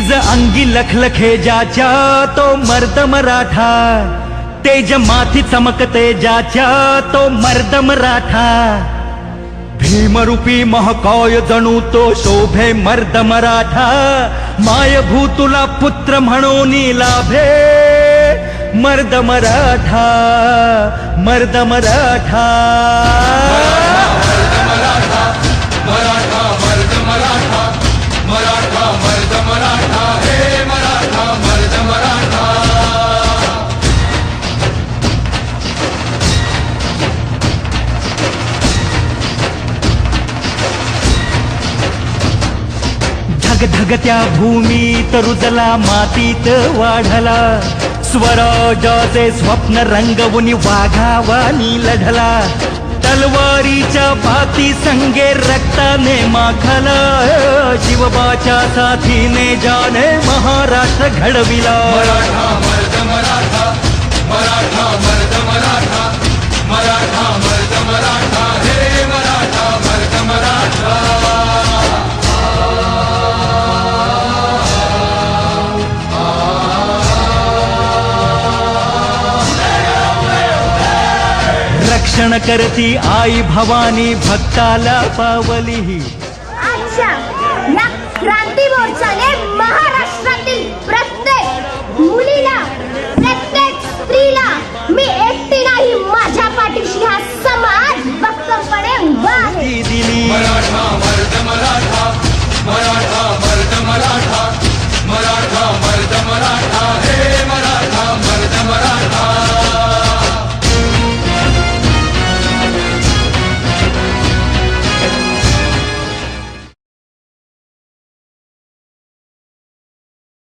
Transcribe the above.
निज अंगी लखलखे ज्याच्या तो मर्द मराठा, तेज माथी चमकते ज्याच्या तो मर्द मराठा, भीमरूपी महाकाय जणू तो शोभे मर्द मराठा, माय भूतुला पुत्र म्हणून लाभे मर्द मराठा, मर्द मराठा, मराठा मराठा मर्द मराठा, मराठा मर्द मराठा, हे मराठा मर्द मराठा. धगधगत्या भूमीत रुजला मातीत वाढला, स्वराजाचे स्वप्न रंगवून वाघावानी लढला, तलवारीच्या बाती संगे रक्ताने माखला, शिवबाच्या साथीने जाने महाराष्ट्र घडविला. मराठा मर्द मराठा, मराठा मर्द मराठा, मराठा मर्द मराठा, हे मराठा मर्द मराठा. रक्षण करती आई भवानी भक्ताला पावली. आजच्या या क्रांती मोर्चाने महाराष्ट्रातील प्रत्येक मुलीला, प्रत्येक स्त्रीला मी एकटी नाही, माझ्या पाठीशी हा समाज भक्कमपणे उभा आहे. दिली मराठा मर्द मराठा.